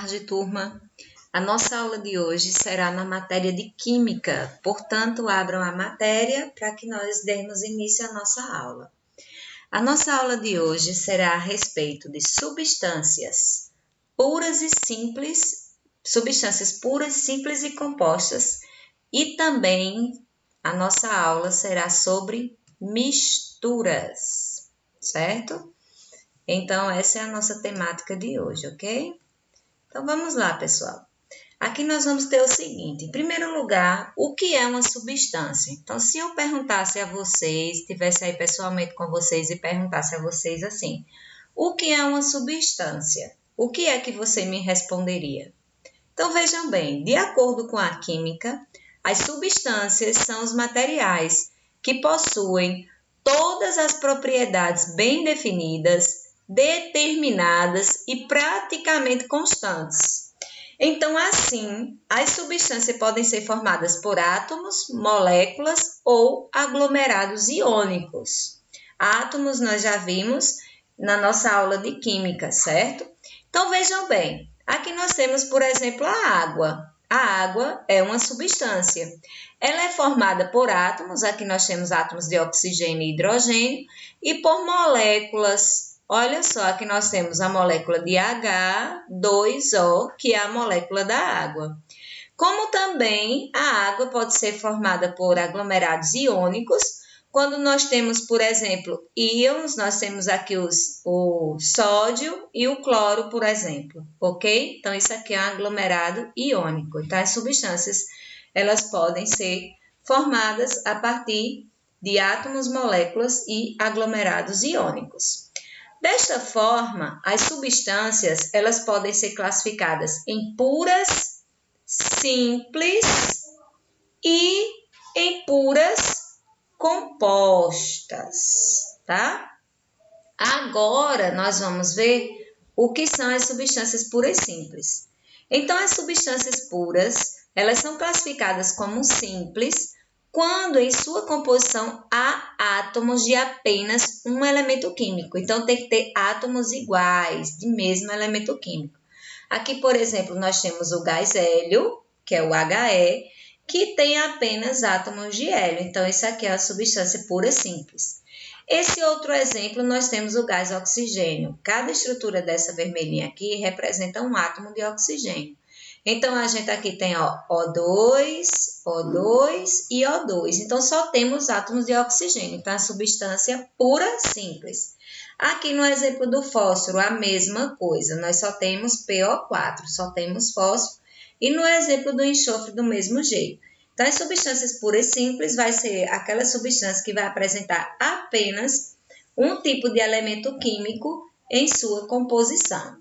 tarde, turma. A nossa aula de hoje será na matéria de Química, portanto, abram a matéria para que nós demos início à nossa aula. A nossa aula de hoje será a respeito de substâncias puras e simples e compostas, e também a nossa aula será sobre misturas, certo? Então, essa é a nossa temática de hoje, ok? Então, vamos lá, pessoal. Aqui nós vamos ter o seguinte, em primeiro lugar, o que é uma substância? Então, se eu perguntasse a vocês, estivesse aí pessoalmente com vocês e perguntasse a vocês assim, o que é uma substância? O que é que você me responderia? Então, vejam bem, de acordo com a química, as substâncias são os materiais que possuem todas as propriedades bem definidas, determinadas e praticamente constantes. Então, assim, as substâncias podem ser formadas por átomos, moléculas ou aglomerados iônicos. Átomos nós já vimos na nossa aula de química, certo? Então, vejam bem, aqui nós temos, por exemplo, a água. A água é uma substância. Ela é formada por átomos, aqui nós temos átomos de oxigênio e hidrogênio, e por moléculas. Olha só, aqui nós temos a molécula de H2O, que é a molécula da água. Como também a água pode ser formada por aglomerados iônicos, quando nós temos, por exemplo, íons, nós temos aqui o sódio e o cloro, por exemplo, ok? Então, isso aqui é um aglomerado iônico. Então, as substâncias, elas podem ser formadas a partir de átomos, moléculas e aglomerados iônicos. Desta forma, as substâncias, elas podem ser classificadas em puras, simples e em puras compostas, tá? Agora, nós vamos ver o que são as substâncias puras e simples. Então, as substâncias puras, elas são classificadas como simples quando em sua composição há átomos de apenas um elemento químico. Então, tem que ter átomos iguais, de mesmo elemento químico. Aqui, por exemplo, nós temos o gás hélio, que é o HE, que tem apenas átomos de hélio. Então, isso aqui é a substância pura simples. Esse outro exemplo, nós temos o gás oxigênio. Cada estrutura dessa vermelhinha aqui representa um átomo de oxigênio. Então, a gente aqui tem O2, O2 e O2. Então, só temos átomos de oxigênio. Então, a substância pura simples. Aqui no exemplo do fósforo, a mesma coisa. Nós só temos PO4, só temos fósforo. E no exemplo do enxofre, do mesmo jeito. Então, as substâncias puras simples vai ser aquela substância que vai apresentar apenas um tipo de elemento químico em sua composição.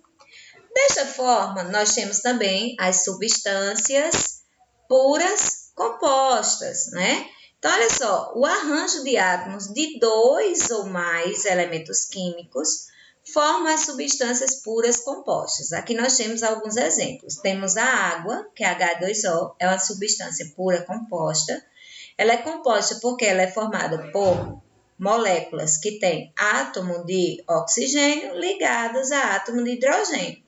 Desta forma, nós temos também as substâncias puras compostas, né? Então, olha só, o arranjo de átomos de dois ou mais elementos químicos forma as substâncias puras compostas. Aqui nós temos alguns exemplos. Temos a água, que é H2O, é uma substância pura composta. Ela é composta porque ela é formada por moléculas que têm átomo de oxigênio ligados a átomo de hidrogênio.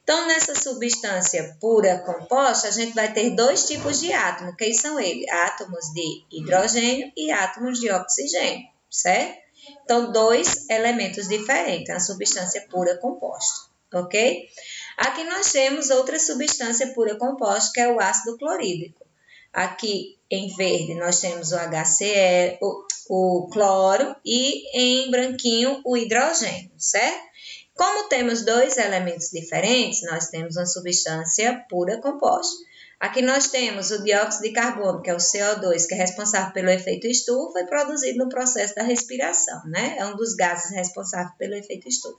Então, nessa substância pura composta, a gente vai ter dois tipos de átomo, que são eles, átomos de hidrogênio e átomos de oxigênio, certo? Então, dois elementos diferentes, a substância pura composta, ok? Aqui nós temos outra substância pura composta, que é o ácido clorídrico. Aqui em verde nós temos o HCl, o cloro, e em branquinho o hidrogênio, certo? Como temos dois elementos diferentes, nós temos uma substância pura composta. Aqui nós temos o dióxido de carbono, que é o CO2, que é responsável pelo efeito estufa e produzido no processo da respiração, né? É um dos gases responsáveis pelo efeito estufa.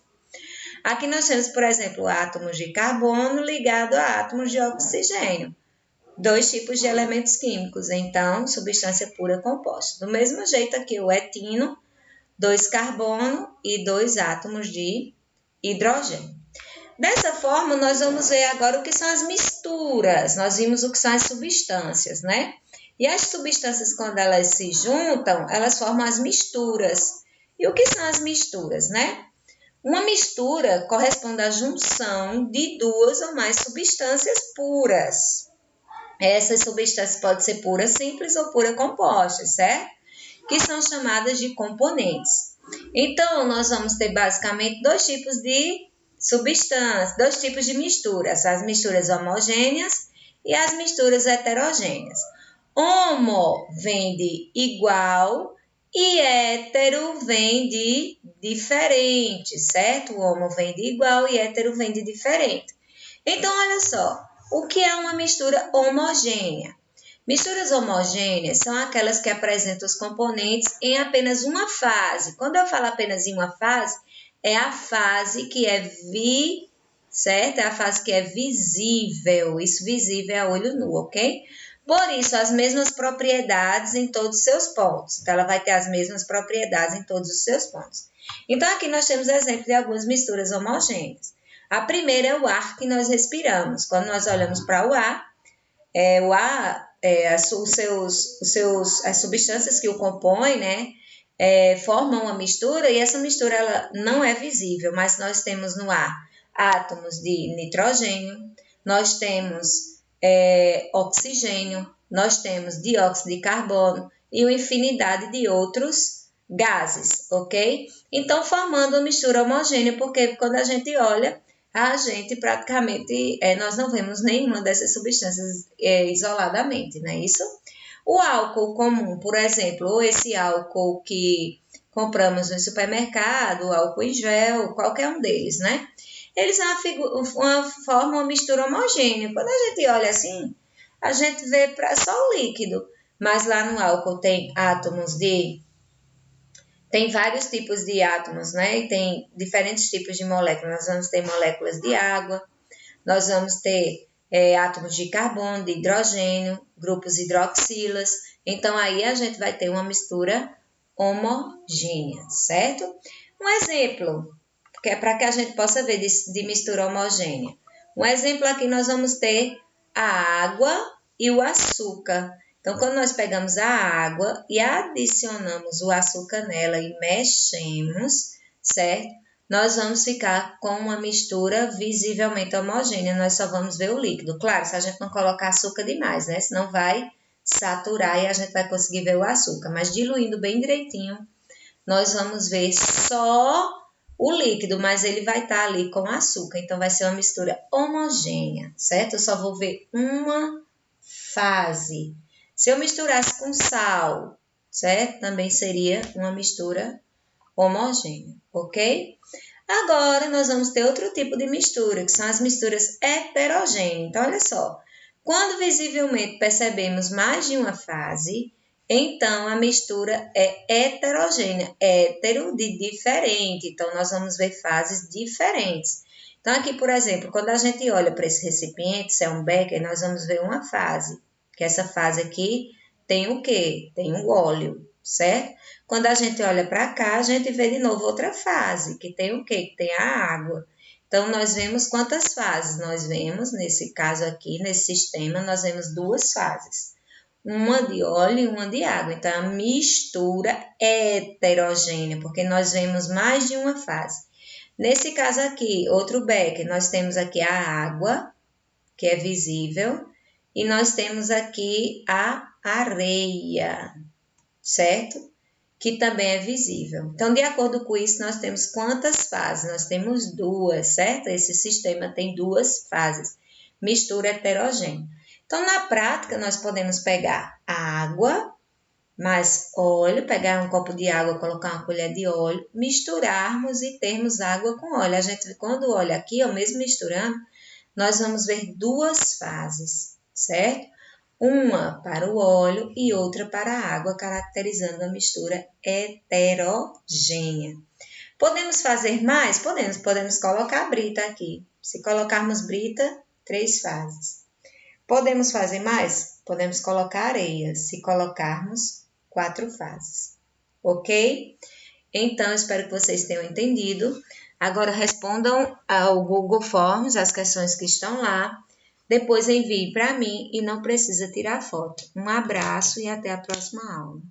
Aqui nós temos, por exemplo, átomos de carbono ligado a átomos de oxigênio. Dois tipos de elementos químicos, então, substância pura composta. Do mesmo jeito aqui o etino, 2 carbono e 2 átomos de hidrogênio. Dessa forma, nós vamos ver agora o que são as misturas. Nós vimos o que são as substâncias, né? E as substâncias, quando elas se juntam, elas formam as misturas. E o que são as misturas, né? Uma mistura corresponde à junção de duas ou mais substâncias puras. Essas substâncias podem ser pura simples ou pura composta, certo? Que são chamadas de componentes. Então, nós vamos ter basicamente dois tipos de substâncias, dois tipos de misturas, as misturas homogêneas e as misturas heterogêneas. Homo vem de igual e hétero vem de diferente, certo? O homo vem de igual e hétero vem de diferente. Então, olha só, o que é uma mistura homogênea? Misturas homogêneas são aquelas que apresentam os componentes em apenas uma fase. Quando eu falo apenas em uma fase, é a fase que é certo? É a fase que é visível. Isso visível é a olho nu, ok? Por isso, as mesmas propriedades em todos os seus pontos. Então, ela vai ter as mesmas propriedades em todos os seus pontos. Então, aqui nós temos exemplo de algumas misturas homogêneas. A primeira é o ar que nós respiramos. Quando nós olhamos para o ar, as substâncias que o compõem, né, formam uma mistura e essa mistura ela não é visível, mas nós temos no ar átomos de nitrogênio, nós temos oxigênio, nós temos dióxido de carbono e uma infinidade de outros gases, ok? Então, formando uma mistura homogênea, porque quando a gente olha, a gente praticamente, nós não vemos nenhuma dessas substâncias isoladamente, não é isso? O álcool comum, por exemplo, ou esse álcool que compramos no supermercado, álcool em gel, qualquer um deles, né? Eles formam uma mistura homogênea. Quando a gente olha assim, a gente vê só o líquido, mas lá no álcool tem vários tipos de átomos, né? E tem diferentes tipos de moléculas. Nós vamos ter moléculas de água, nós vamos ter átomos de carbono, de hidrogênio, grupos hidroxilas. Então, aí a gente vai ter uma mistura homogênea, certo? Um exemplo, que é para que a gente possa ver de mistura homogênea. Um exemplo aqui nós vamos ter a água e o açúcar. Então, quando nós pegamos a água e adicionamos o açúcar nela e mexemos, certo? Nós vamos ficar com uma mistura visivelmente homogênea, nós só vamos ver o líquido. Claro, se a gente não colocar açúcar demais, né? Senão vai saturar e a gente vai conseguir ver o açúcar. Mas diluindo bem direitinho, nós vamos ver só o líquido, mas ele vai estar ali com açúcar. Então, vai ser uma mistura homogênea, certo? Eu só vou ver uma fase. Se eu misturasse com sal, certo? Também seria uma mistura homogênea, ok? Agora, nós vamos ter outro tipo de mistura, que são as misturas heterogêneas. Então, olha só. Quando visivelmente percebemos mais de uma fase, então a mistura é heterogênea, hétero de diferente. Então, nós vamos ver fases diferentes. Então, aqui, por exemplo, quando a gente olha para esse recipiente, se é um becker, nós vamos ver uma fase. Que essa fase aqui tem o quê? Tem o óleo, certo? Quando a gente olha para cá, a gente vê de novo outra fase, que tem o quê? Que tem a água. Então, nós vemos quantas fases? Nós vemos, nesse caso aqui, nesse sistema, nós vemos duas fases. Uma de óleo e uma de água. Então, a mistura heterogênea, porque nós vemos mais de uma fase. Nesse caso aqui, outro becker, nós temos aqui a água, que é visível, e nós temos aqui a areia, certo? Que também é visível. Então, de acordo com isso, nós temos quantas fases? Nós temos duas, certo? Esse sistema tem duas fases, mistura heterogênea. Então, na prática, nós podemos pegar a água, mais óleo, pegar um copo de água, colocar uma colher de óleo, misturarmos e termos água com óleo. A gente, quando olha aqui, mesmo misturando, nós vamos ver duas fases, certo? Uma para o óleo e outra para a água, caracterizando a mistura heterogênea. Podemos fazer mais? Podemos colocar brita aqui. Se colocarmos brita, 3 fases. Podemos fazer mais? Podemos colocar areia, se colocarmos 4 fases. Ok? Então, espero que vocês tenham entendido. Agora, respondam ao Google Forms, as questões que estão lá. Depois envie para mim e não precisa tirar foto. Um abraço e até a próxima aula.